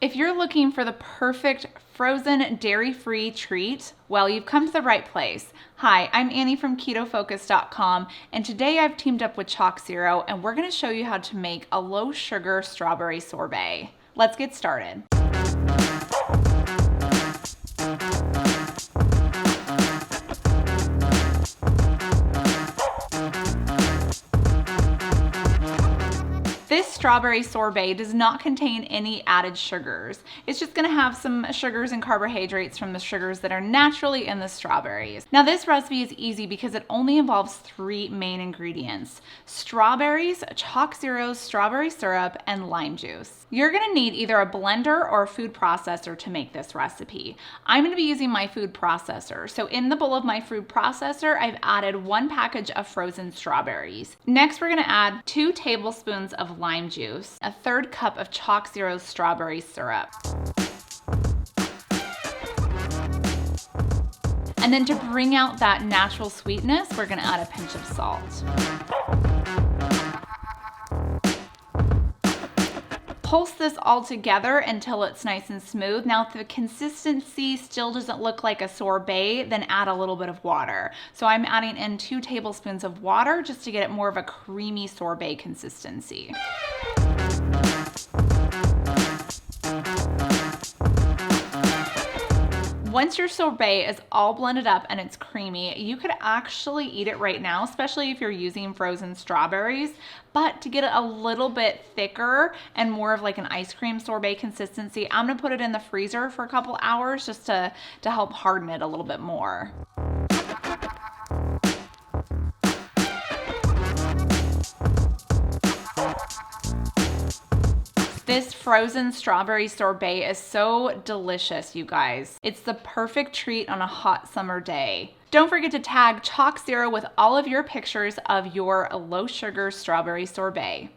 If you're looking for the perfect frozen dairy-free treat, well, you've come to the right place. Hi, I'm Annie from KetoFocus.com, and today I've teamed up with ChocZero, and we're gonna show you how to make a low-sugar strawberry sorbet. Let's get started. This strawberry sorbet does not contain any added sugars. It's just gonna have some sugars and carbohydrates from the sugars that are naturally in the strawberries. Now this recipe is easy because it only involves 3 main ingredients: strawberries, ChocZero's strawberry syrup, and lime juice. You're gonna need either a blender or a food processor to make this recipe. I'm gonna be using my food processor. So in the bowl of my food processor, I've added 1 package of frozen strawberries. Next, we're gonna add 2 tablespoons of lime juice, a 1/3 cup of ChocZero's strawberry syrup. And then to bring out that natural sweetness, we're gonna add a pinch of salt. Pulse this all together until it's nice and smooth. Now, if the consistency still doesn't look like a sorbet, then add a little bit of water. So I'm adding in 2 tablespoons of water just to get it more of a creamy sorbet consistency. Once your sorbet is all blended up and it's creamy, you could actually eat it right now, especially if you're using frozen strawberries. But to get it a little bit thicker and more of like an ice cream sorbet consistency, I'm gonna put it in the freezer for a couple hours just to help harden it a little bit more. This frozen strawberry sorbet is so delicious, you guys. It's the perfect treat on a hot summer day. Don't forget to tag ChocZero with all of your pictures of your low sugar strawberry sorbet.